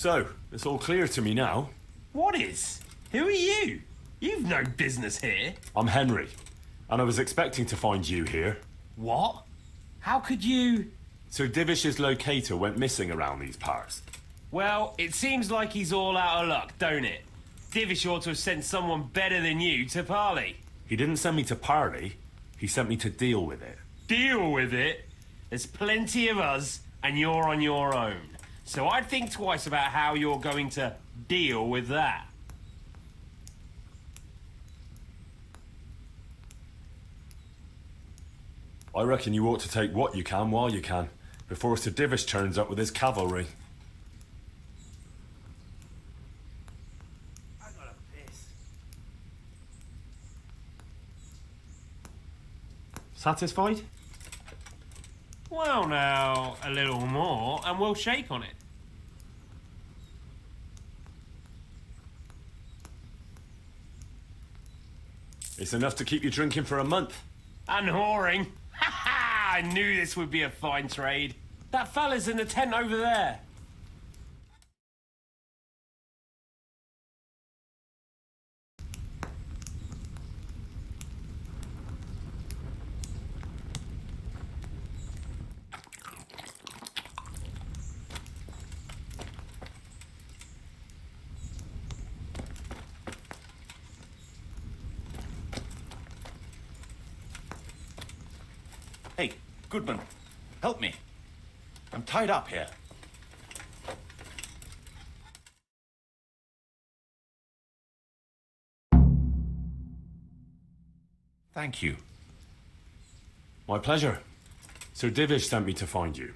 So, it's all clear to me now. What is? Who are you? You've no business here. I'm Henry, and I was expecting to find you here. What? How could you... So Divish's locator went missing around these parts. Well, it seems like he's all out of luck, don't it? Divish ought to have sent someone better than you to parley. He didn't send me to parley, he sent me to deal with it. Deal with it? There's plenty of us, and you're on your own. So I'd think twice about how you're going to deal with that. I reckon you ought to take what you can while you can, before Sir Divish turns up with his cavalry. I got a piss. Satisfied? Well, now, a little more, and we'll shake on it. It's enough to keep you drinking for a month. And whoring. Ha ha! I knew this would be a fine trade. That fella's in the tent over there. Hey, Goodman, help me. I'm tied up here. Thank you. My pleasure. Sir Divish sent me to find you,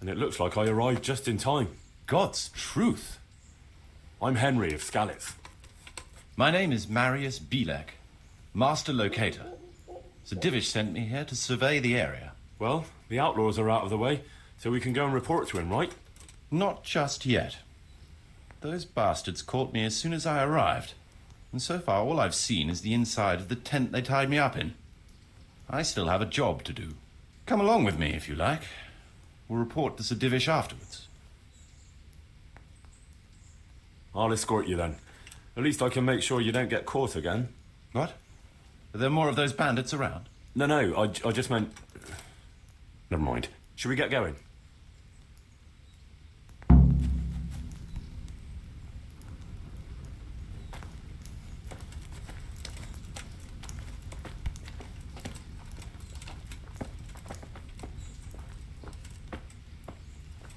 and it looks like I arrived just in time. God's truth. I'm Henry of Skalitz. My name is Marius Bielek, Master Locator. Sir Divish sent me here to survey the area. Well, the outlaws are out of the way, so we can go and report to him, right? Not just yet. Those bastards caught me as soon as I arrived, and so far all I've seen is the inside of the tent they tied me up in. I still have a job to do. Come along with me, if you like. We'll report to Sir Divish afterwards. I'll escort you then. At least I can make sure you don't get caught again. What? Are there more of those bandits around? No, I just meant... Never mind. Should we get going?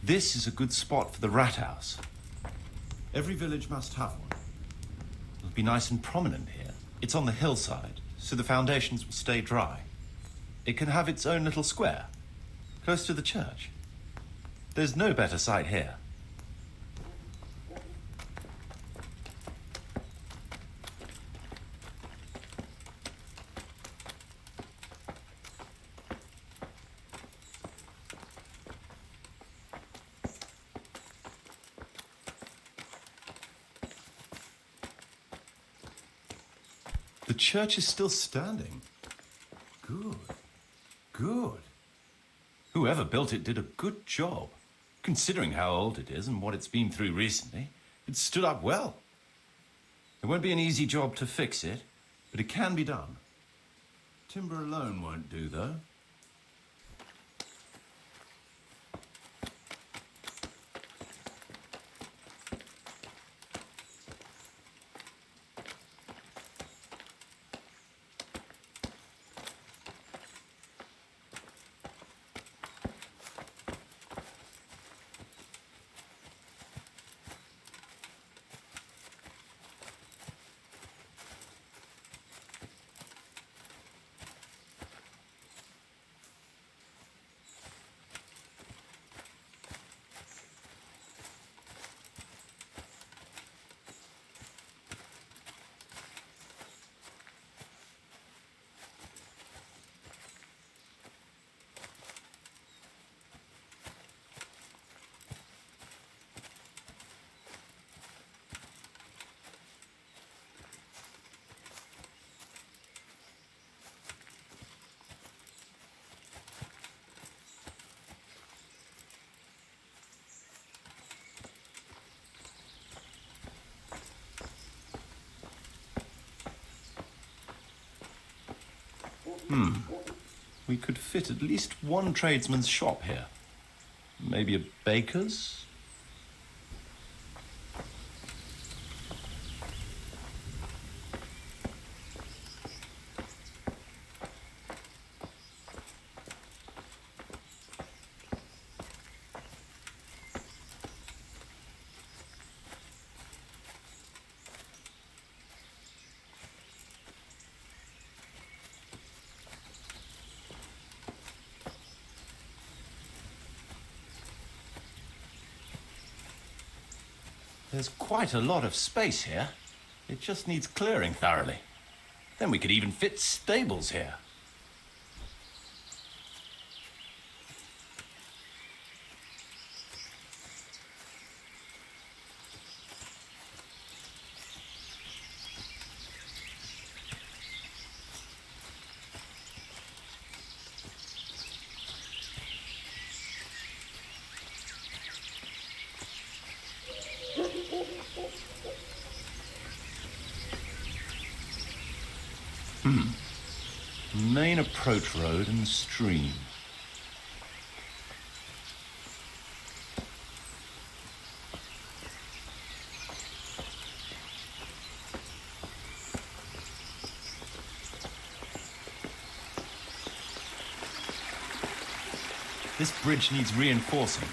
This is a good spot for the rat house. Every village must have one. It'll be nice and prominent here. It's on the hillside, so the foundations will stay dry. It can have its own little square, close to the church. There's no better site here. The church is still standing. Good. Good. Whoever built it did a good job. Considering how old it is and what it's been through recently, it stood up well. It won't be an easy job to fix it, but it can be done. Timber alone won't do, though. We could fit at least one tradesman's shop here. Maybe a baker's? There's quite a lot of space here. It just needs clearing thoroughly. Then we could even fit stables here. Main approach road and stream. This bridge needs reinforcing.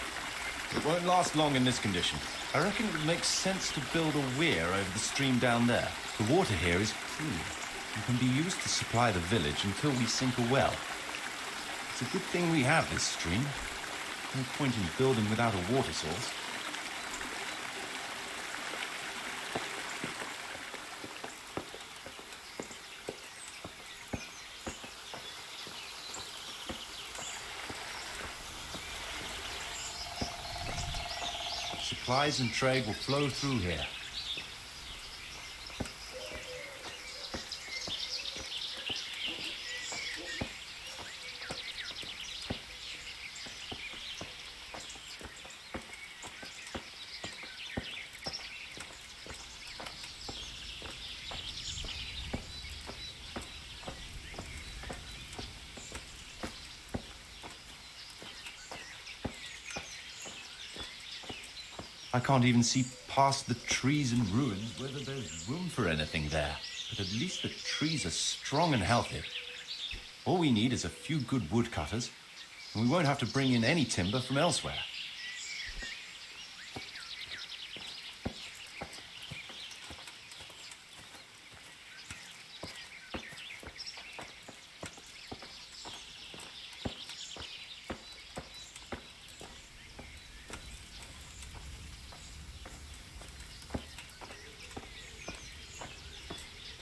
It won't last long in this condition. I reckon it would make sense to build a weir over the stream down there. The water here is clean and can be used to supply the village until we sink a well. It's a good thing we have this stream. No point in building without a water source. Supplies and trade will flow through here. I can't even see past the trees and ruins whether there's room for anything there. But at least the trees are strong and healthy. All we need is a few good woodcutters, and we won't have to bring in any timber from elsewhere.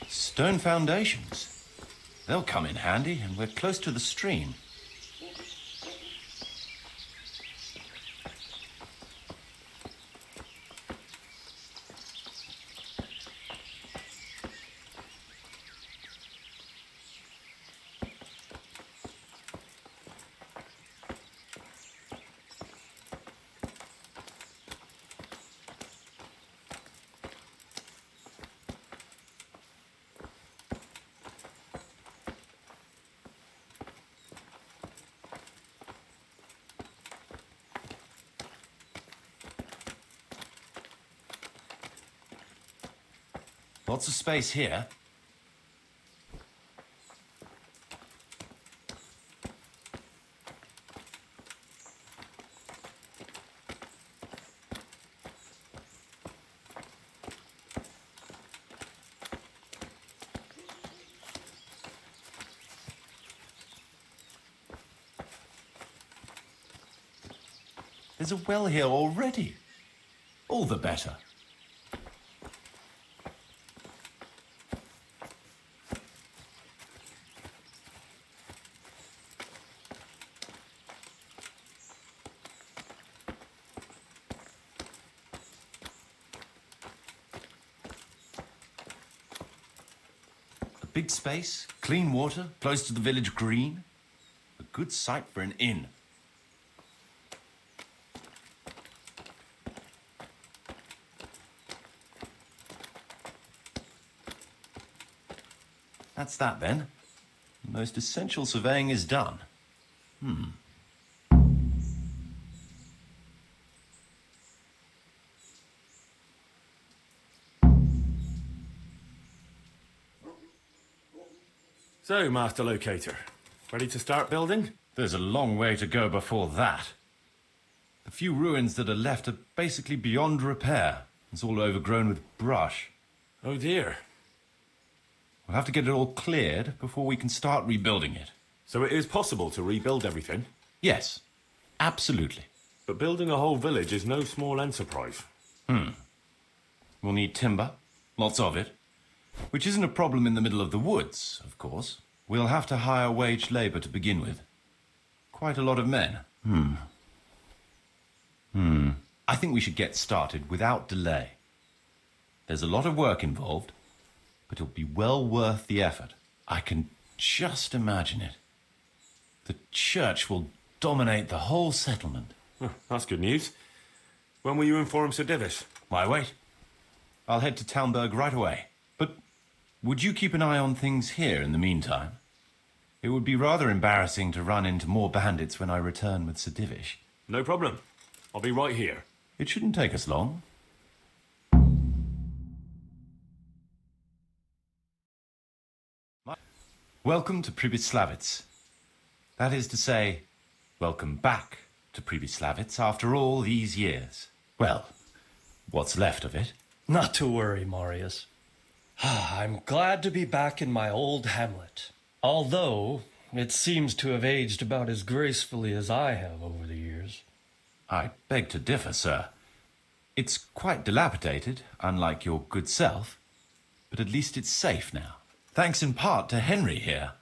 Stone foundations. They'll come in handy, and we're close to the stream. Lots of space here. There's a well here already. All the better. Big space, clean water, close to the village green. A good site for an inn. That's that then. The most essential surveying is done. So, Master Locator, ready to start building? There's a long way to go before that. The few ruins that are left are basically beyond repair. It's all overgrown with brush. Oh dear. We'll have to get it all cleared before we can start rebuilding it. So it is possible to rebuild everything? Yes, absolutely. But building a whole village is no small enterprise. We'll need timber, lots of it, which isn't a problem in the middle of the woods, of course. We'll have to hire waged labor to begin with. Quite a lot of men. I think we should get started without delay. There's a lot of work involved, but it'll be well worth the effort. I can just imagine it. The church will dominate the whole settlement. Huh, that's good news. When will you inform Sir Divish? Why wait? I'll head to Talmberg right away. But would you keep an eye on things here in the meantime? It would be rather embarrassing to run into more bandits when I return with Sir Divish. No problem. I'll be right here. It shouldn't take us long. Welcome to Pribyslavitz. That is to say, welcome back to Pribyslavitz after all these years. Well, what's left of it. Not to worry, Marius. I'm glad to be back in my old hamlet. Although, it seems to have aged about as gracefully as I have over the years. I beg to differ, sir. It's quite dilapidated, unlike your good self, but at least it's safe now. Thanks in part to Henry here,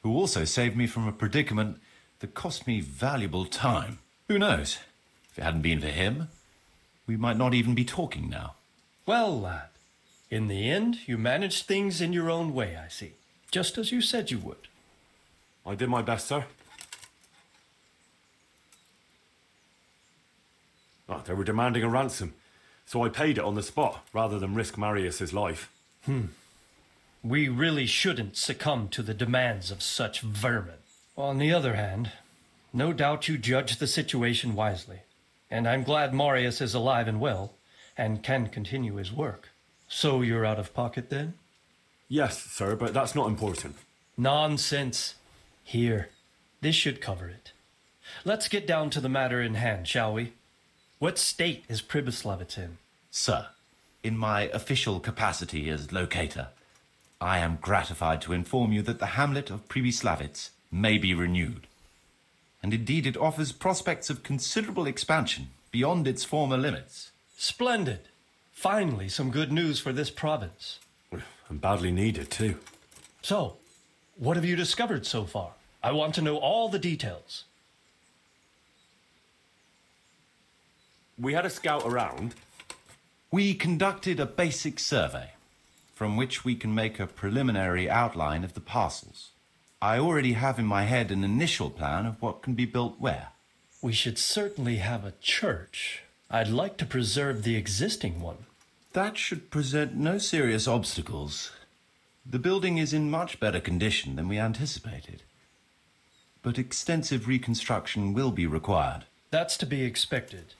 who also saved me from a predicament that cost me valuable time. Who knows? If it hadn't been for him, we might not even be talking now. Well, lad, in the end, you managed things in your own way, I see. Just as you said you would. I did my best, sir. Oh, they were demanding a ransom, so I paid it on the spot, rather than risk Marius's life. We really shouldn't succumb to the demands of such vermin. On the other hand, no doubt you judged the situation wisely, and I'm glad Marius is alive and well, and can continue his work. So you're out of pocket then? Yes, sir, but that's not important. Nonsense. Here, this should cover it. Let's get down to the matter in hand, shall we? What state is Pribyslavitz in? Sir, in my official capacity as locator, I am gratified to inform you that the hamlet of Pribyslavitz may be renewed. And indeed it offers prospects of considerable expansion beyond its former limits. Splendid. Finally, some good news for this province. And badly needed, too. So, what have you discovered so far? I want to know all the details. We had a scout around. We conducted a basic survey, from which we can make a preliminary outline of the parcels. I already have in my head an initial plan of what can be built where. We should certainly have a church. I'd like to preserve the existing one. That should present no serious obstacles. The building is in much better condition than we anticipated. But extensive reconstruction will be required. That's to be expected.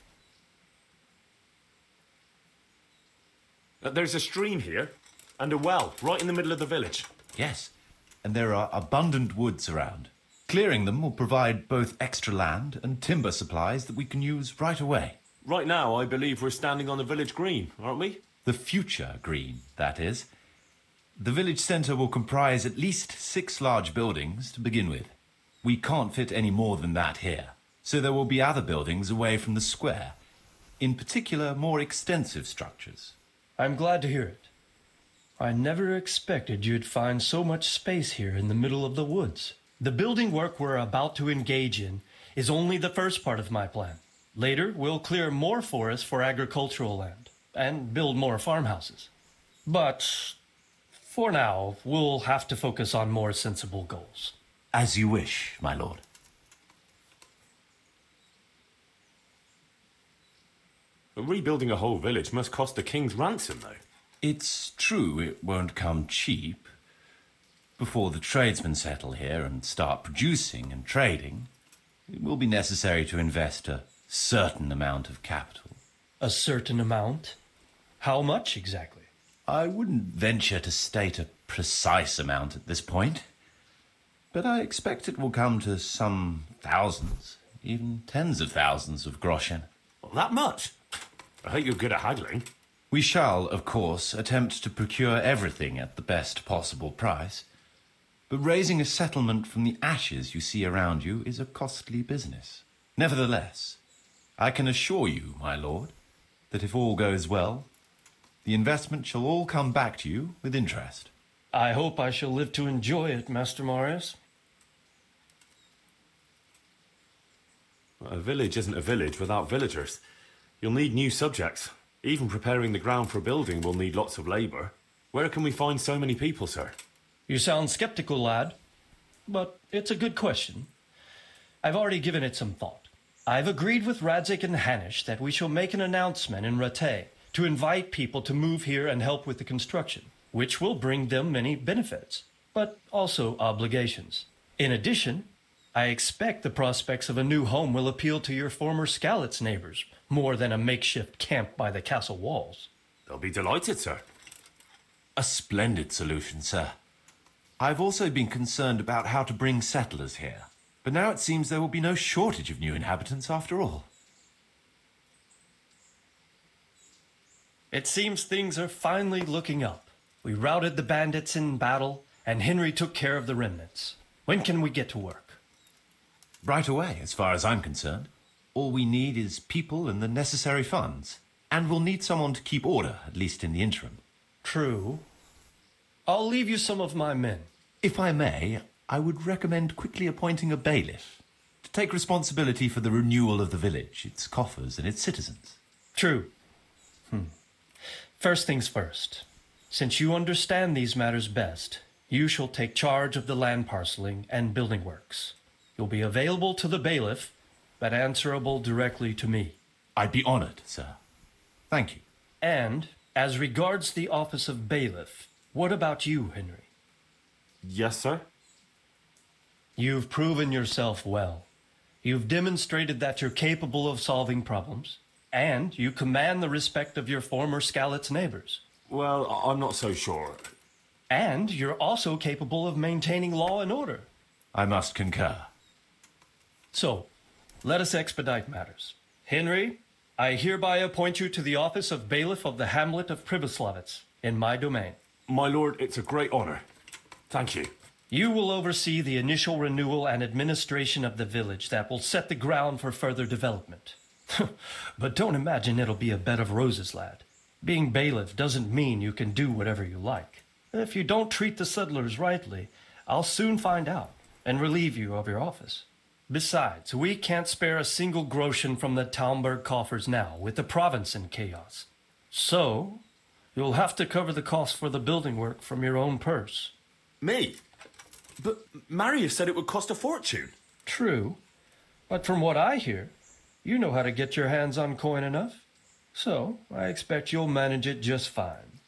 There's a stream here, and a well, right in the middle of the village. Yes, and there are abundant woods around. Clearing them will provide both extra land and timber supplies that we can use right away. Right now, I believe we're standing on the village green, aren't we? The future green, that is. The village centre will comprise at least 6 large buildings to begin with. We can't fit any more than that here, so there will be other buildings away from the square. In particular, more extensive structures. I'm glad to hear it. I never expected you'd find so much space here in the middle of the woods. The building work we're about to engage in is only the first part of my plan. Later, we'll clear more forest for agricultural land and build more farmhouses. But for now, we'll have to focus on more sensible goals. As you wish, my lord. But rebuilding a whole village must cost the king's ransom, though. It's true it won't come cheap, before the tradesmen settle here and start producing and trading, it will be necessary to invest a certain amount of capital. A certain amount? How much exactly? I wouldn't venture to state a precise amount at this point, but I expect it will come to some thousands, even tens of thousands of groschen. Well, that much? I hope you're good at haggling. We shall, of course, attempt to procure everything at the best possible price, but raising a settlement from the ashes you see around you is a costly business. Nevertheless, I can assure you, my lord, that if all goes well, the investment shall all come back to you with interest. I hope I shall live to enjoy it, Master Marius. A village isn't a village without villagers. You'll need new subjects. Even preparing the ground for building will need lots of labour. Where can we find so many people, sir? You sound skeptical, lad, but it's a good question. I've already given it some thought. I've agreed with Radzik and Hanish that we shall make an announcement in Rattay to invite people to move here and help with the construction, which will bring them many benefits, but also obligations. In addition, I expect the prospects of a new home will appeal to your former Skalitz neighbors more than a makeshift camp by the castle walls. They'll be delighted, sir. A splendid solution, sir. I've also been concerned about how to bring settlers here, but now it seems there will be no shortage of new inhabitants after all. It seems things are finally looking up. We routed the bandits in battle, and Henry took care of the remnants. When can we get to work? Right away, as far as I'm concerned. All we need is people and the necessary funds. And we'll need someone to keep order, at least in the interim. True. I'll leave you some of my men. If I may, I would recommend quickly appointing a bailiff to take responsibility for the renewal of the village, its coffers and its citizens. True. First things first. Since you understand these matters best, you shall take charge of the land parceling and building works. You'll be available to the bailiff, but answerable directly to me. I'd be honored, sir. Thank you. And, as regards the office of bailiff, what about you, Henry? Yes, sir? You've proven yourself well. You've demonstrated that you're capable of solving problems, and you command the respect of your former Skalitz neighbors. Well, I'm not so sure. And you're also capable of maintaining law and order. I must concur. So, let us expedite matters. Henry, I hereby appoint you to the office of bailiff of the hamlet of Pribyslavitz, in my domain. My lord, it's a great honour. Thank you. You will oversee the initial renewal and administration of the village that will set the ground for further development. But don't imagine it'll be a bed of roses, lad. Being bailiff doesn't mean you can do whatever you like. If you don't treat the settlers rightly, I'll soon find out and relieve you of your office. Besides, we can't spare a single groschen from the Talmberg coffers now, with the province in chaos. So, you'll have to cover the cost for the building work from your own purse. Me? But Marius said it would cost a fortune. True, but from what I hear, you know how to get your hands on coin enough. So, I expect you'll manage it just fine.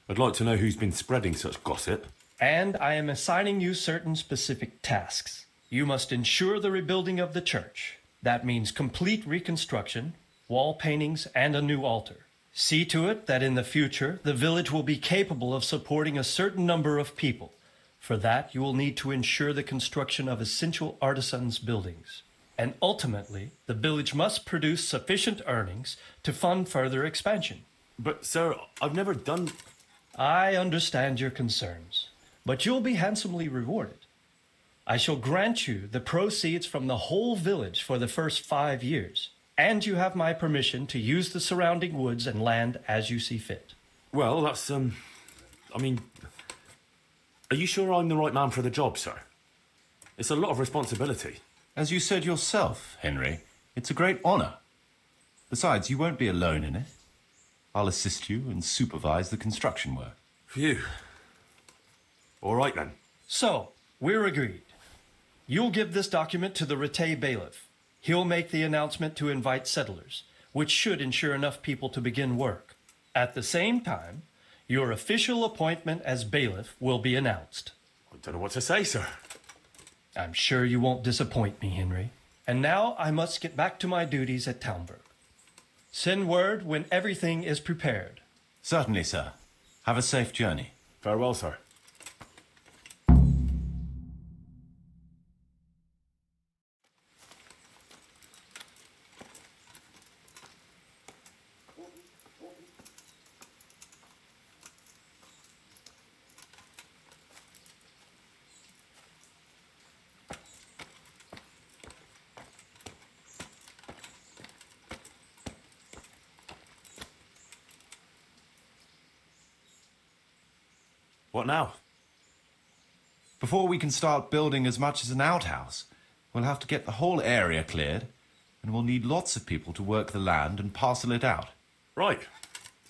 I'd like to know who's been spreading such gossip. And I am assigning you certain specific tasks. You must ensure the rebuilding of the church. That means complete reconstruction, wall paintings, and a new altar. See to it that in the future, the village will be capable of supporting a certain number of people. For that, you will need to ensure the construction of essential artisans' buildings. And ultimately, the village must produce sufficient earnings to fund further expansion. But, sir, I've never done... I understand your concerns, but you'll be handsomely rewarded. I shall grant you the proceeds from the whole village for the first 5 years, and you have my permission to use the surrounding woods and land as you see fit. Well, that's, I mean... Are you sure I'm the right man for the job, sir? It's a lot of responsibility. As you said yourself, Henry, it's a great honour. Besides, you won't be alone in it. I'll assist you and supervise the construction work. Phew. All right, then. So, we're agreed. You'll give this document to the Rattay bailiff. He'll make the announcement to invite settlers, which should ensure enough people to begin work. At the same time, your official appointment as bailiff will be announced. I don't know what to say, sir. I'm sure you won't disappoint me, Henry. And now I must get back to my duties at Townburg. Send word when everything is prepared. Certainly, sir. Have a safe journey. Farewell, sir. What now? Before we can start building as much as an outhouse, we'll have to get the whole area cleared, and we'll need lots of people to work the land and parcel it out. Right.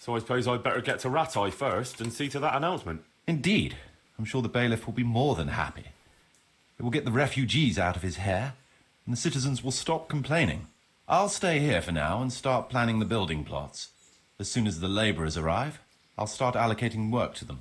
So I suppose I'd better get to Rat Eye first and see to that announcement. Indeed. I'm sure the bailiff will be more than happy. It will get the refugees out of his hair, and the citizens will stop complaining. I'll stay here for now and start planning the building plots. As soon as the labourers arrive, I'll start allocating work to them.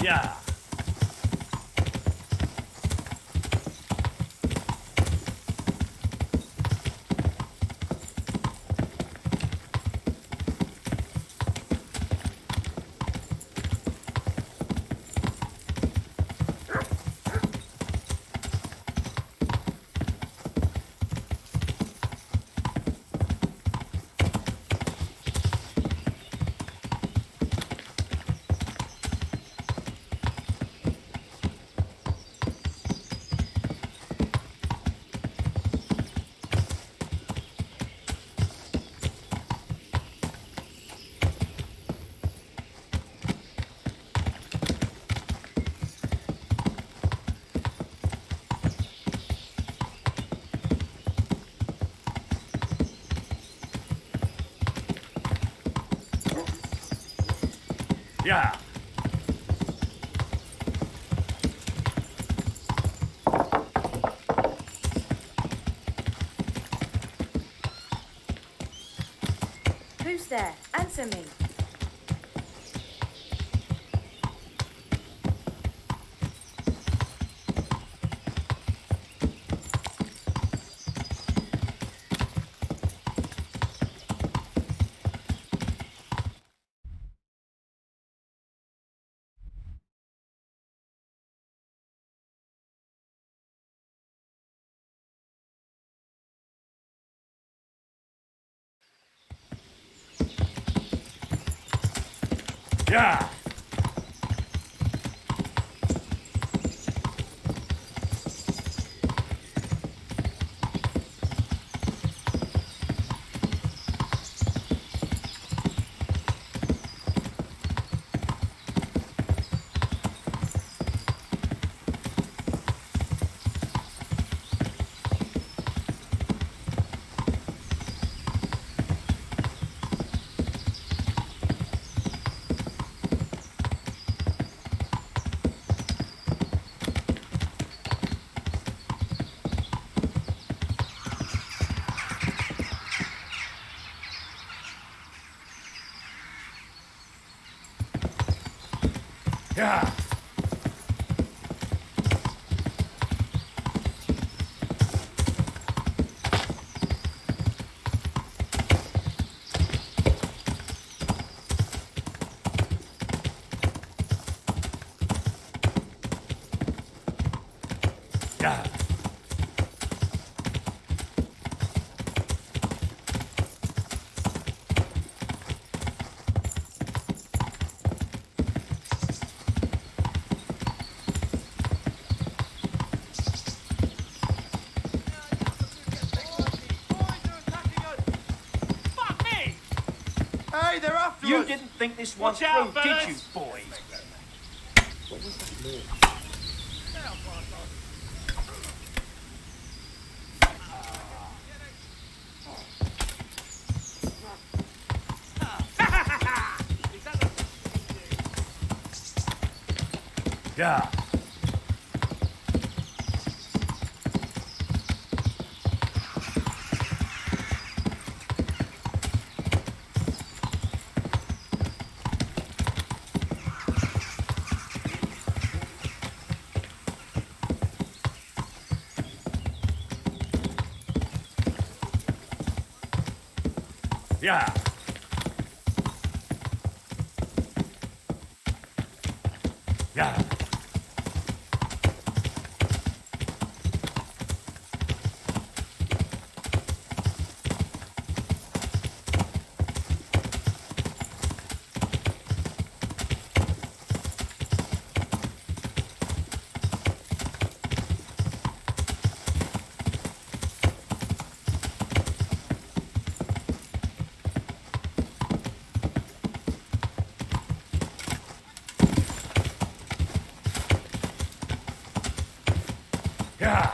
Yeah. Yeah. Who's there? Answer me. Yeah. Yeah. Yeah. Hey, they're after You us! didn't think this one Watch out, through, did fellas. you, boys? Yeah. Yeah. Yeah. Yeah.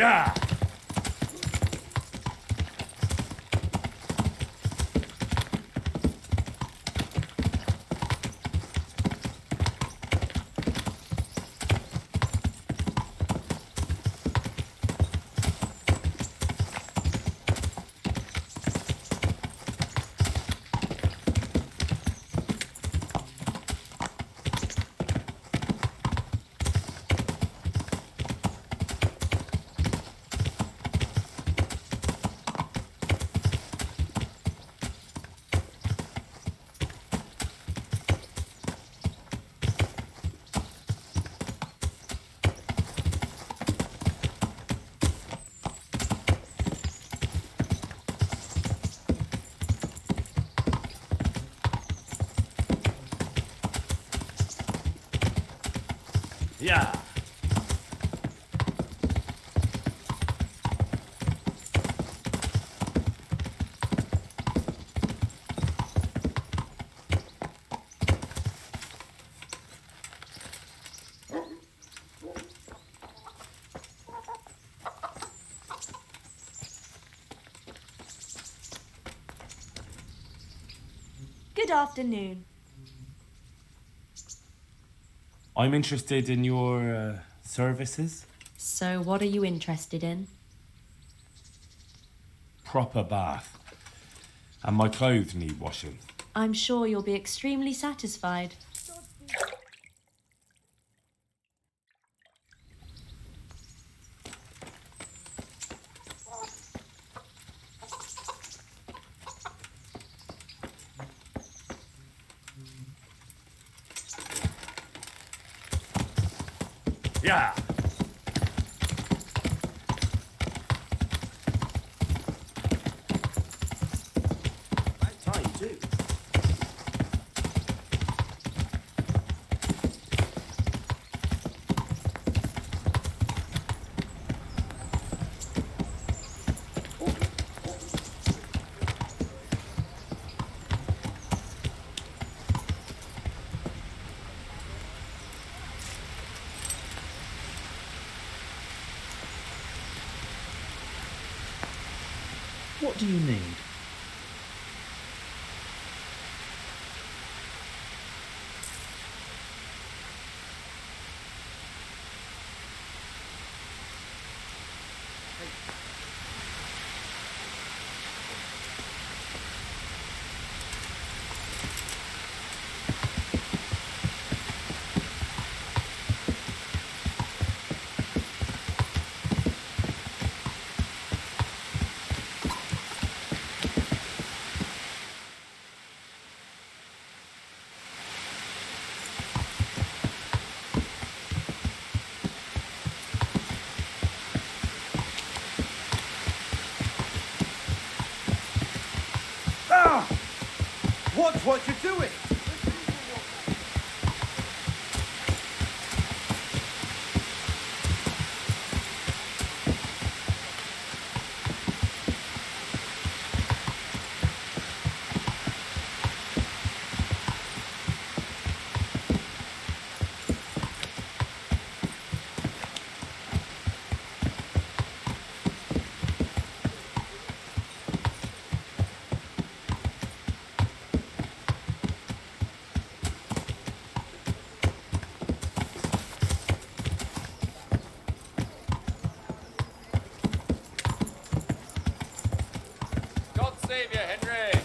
Yeah. Yeah. Good afternoon. I'm interested in your services. So what are you interested in? Proper bath. And my clothes need washing. I'm sure you'll be extremely satisfied. Yeah. Right time too. What do you need? Watch what you're doing. God save you, Henry!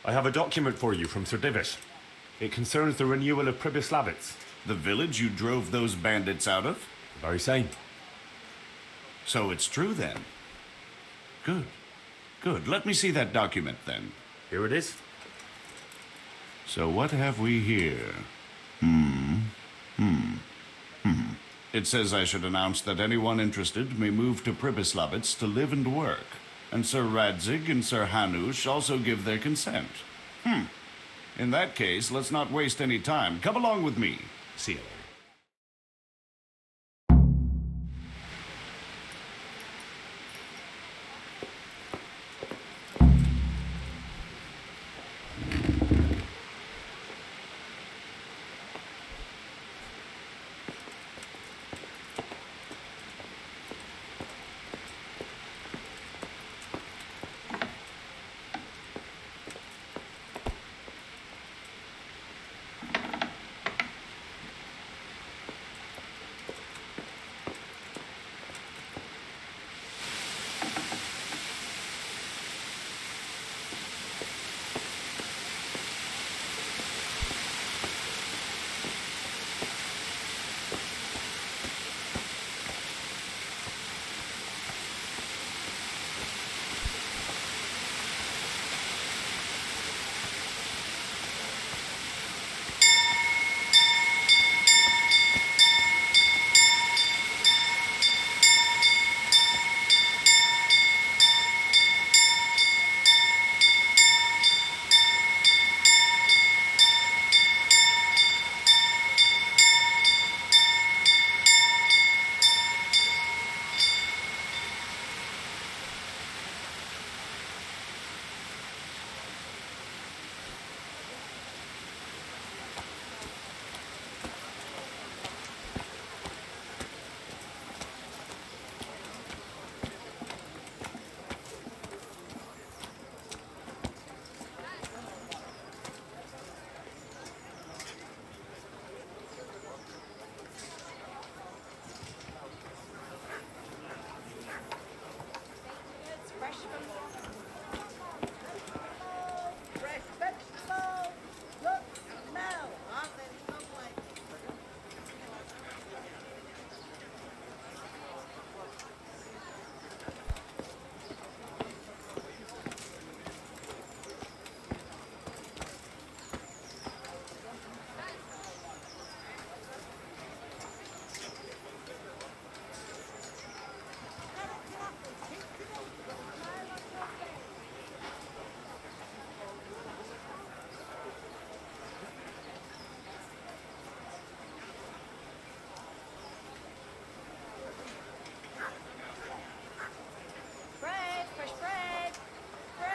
I have a document for you from Sir Divish. It concerns the renewal of Pribyslavitz. The village you drove those bandits out of? The very same. So it's true then. Good. Good. Let me see that document then. Here it is. So what have we here? It says I should announce that anyone interested may move to Pribyslavitz to live and work. And Sir Radzig and Sir Hanush also give their consent. In that case, let's not waste any time. Come along with me. See you later.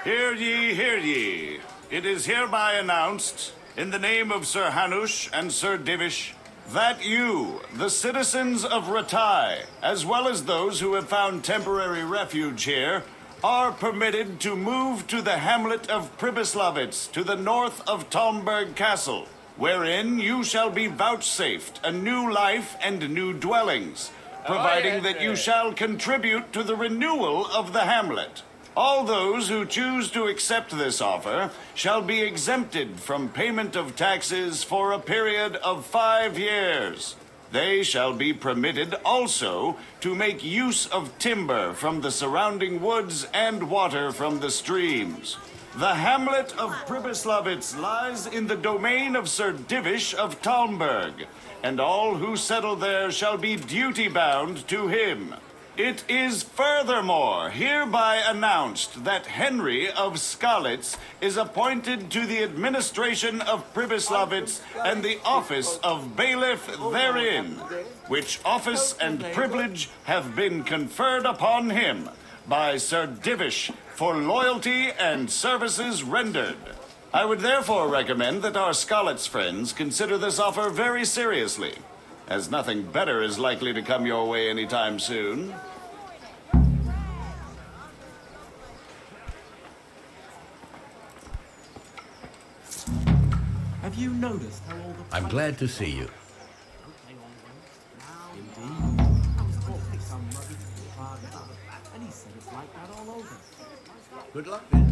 Hear ye, hear ye. It is hereby announced, in the name of Sir Hanush and Sir Divish, that you, the citizens of Ratai, as well as those who have found temporary refuge here, are permitted to move to the hamlet of Pribyslavitz to the north of Talmberg Castle, wherein you shall be vouchsafed a new life and new dwellings, providing that you shall contribute to the renewal of the hamlet. All those who choose to accept this offer shall be exempted from payment of taxes for a period of 5 years. They shall be permitted also to make use of timber from the surrounding woods and water from the streams. The hamlet of Pribyslavitz lies in the domain of Sir Divish of Talmberg, and all who settle there shall be duty-bound to him. It is furthermore hereby announced that Henry of Skalitz is appointed to the administration of Pribyslavitz and the office of bailiff therein, which office and privilege have been conferred upon him by Sir Divish for loyalty and services rendered. I would therefore recommend that our Skalitz friends consider this offer very seriously, as nothing better is likely to come your way anytime soon. Have you noticed how all the... I'm glad to see you. And he said it's like that all over. Good luck then.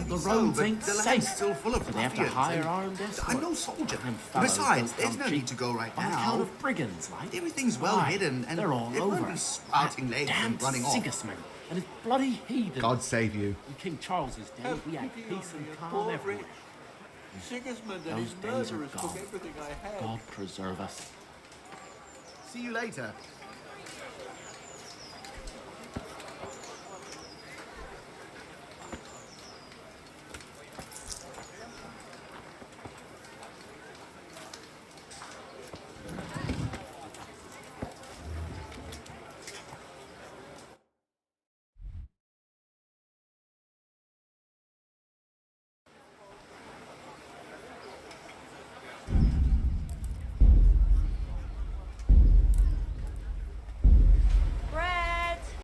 The so, roads but ain't the land's safe. still full of So they have to ruffians, hire and armed escorts. I'm no soldier. Them fellows Besides, don't there's come no cheap need to go right on account now. of brigands, like. Everything's well Aye, hidden, and they're all it over. won't be sprouting legs Damn and running off. Sigismund and his bloody heathen. God save you. In King Charles's day, we had peace and calm everywhere. Sigismund Those days are gone. God preserve us. See you later.